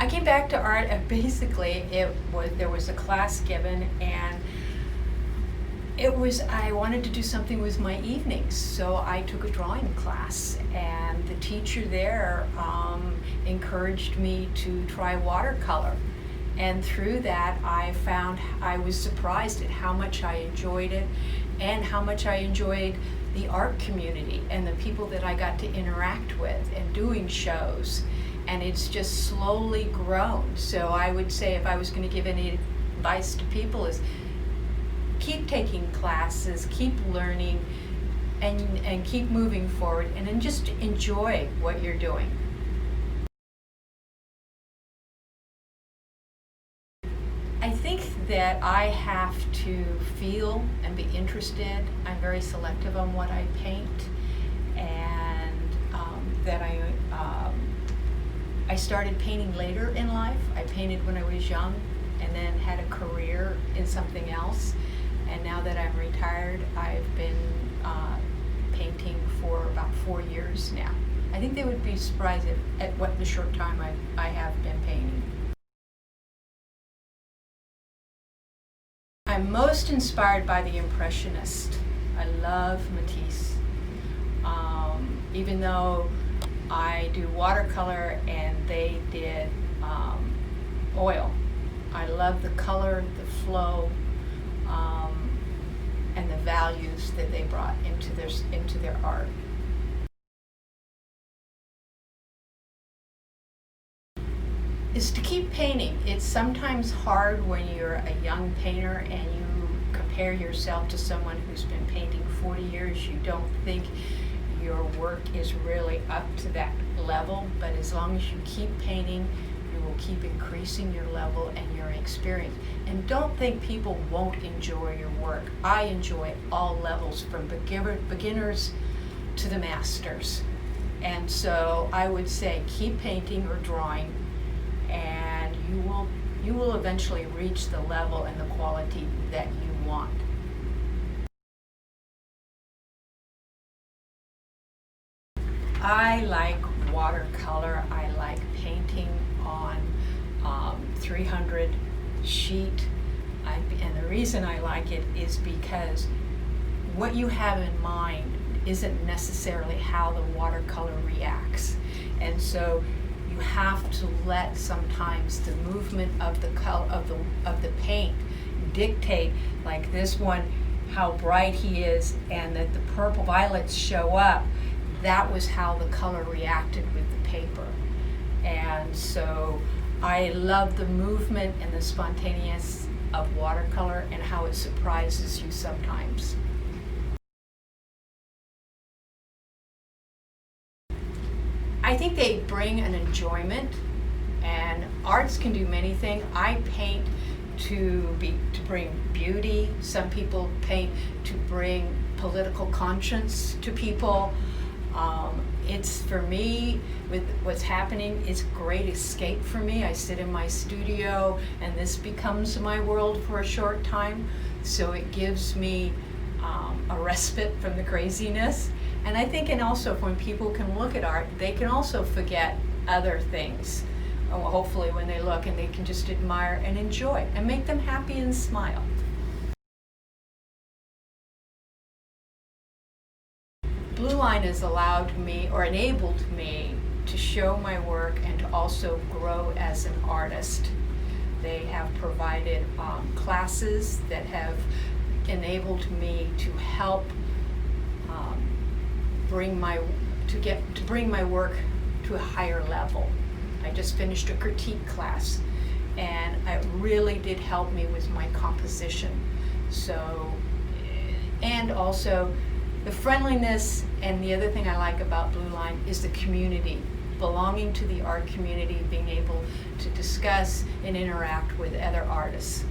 I came back to art and basically there was a class given, and I wanted to do something with my evenings, so I took a drawing class, and the teacher there encouraged me to try watercolor. And through that, I was surprised at how much I enjoyed it and how much I enjoyed the art community and the people that I got to interact with and doing shows. And it's just slowly grown. So I would say, if I was going to give any advice to people, is keep taking classes, keep learning, and keep moving forward, and then just enjoy what you're doing. I think that I have to feel and be interested. I'm very selective on what I paint, and that I started painting later in life. I painted when I was young and then had a career in something else. And now that I'm retired, I've been painting for about 4 years now. I think they would be surprised at what the short time I have been painting. I'm most inspired by the Impressionists. I love Matisse. Even though I do watercolor and they did oil, I love the color, the flow, and the values that they brought into their art. Is to keep painting. It's sometimes hard when you're a young painter and you compare yourself to someone who's been painting 40 years. You don't think your work is really up to that level, but as long as you keep painting, you will keep increasing your level and your experience. And don't think people won't enjoy your work. I enjoy all levels, from beginners to the masters. And so I would say keep painting or drawing, and you will eventually reach the level and the quality that you want. I like watercolor. I like painting on 300 sheet. And the reason I like it is because what you have in mind isn't necessarily how the watercolor reacts. And so you have to let sometimes the movement of the color of the paint dictate, like this one, how bright he is, and that the purple violets show up. That was how the color reacted with the paper. And so I love the movement and the spontaneous of watercolor and how it surprises you sometimes. I think they bring an enjoyment, and arts can do many things. I paint to bring beauty. Some people paint to bring political conscience to people. It's, for me, with what's happening, it's a great escape for me. I sit in my studio and this becomes my world for a short time. So it gives me a respite from the craziness. And I think, and also when people can look at art, they can also forget other things. Hopefully when they look, and they can just admire and enjoy and make them happy and smile. Blue Line has allowed me, or enabled me, to show my work and to also grow as an artist. They have provided classes that have enabled me to help bring my work to a higher level. I just finished a critique class, and it really did help me with my composition. So, and also the friendliness, and the other thing I like about Blue Line is the community, belonging to the art community, being able to discuss and interact with other artists.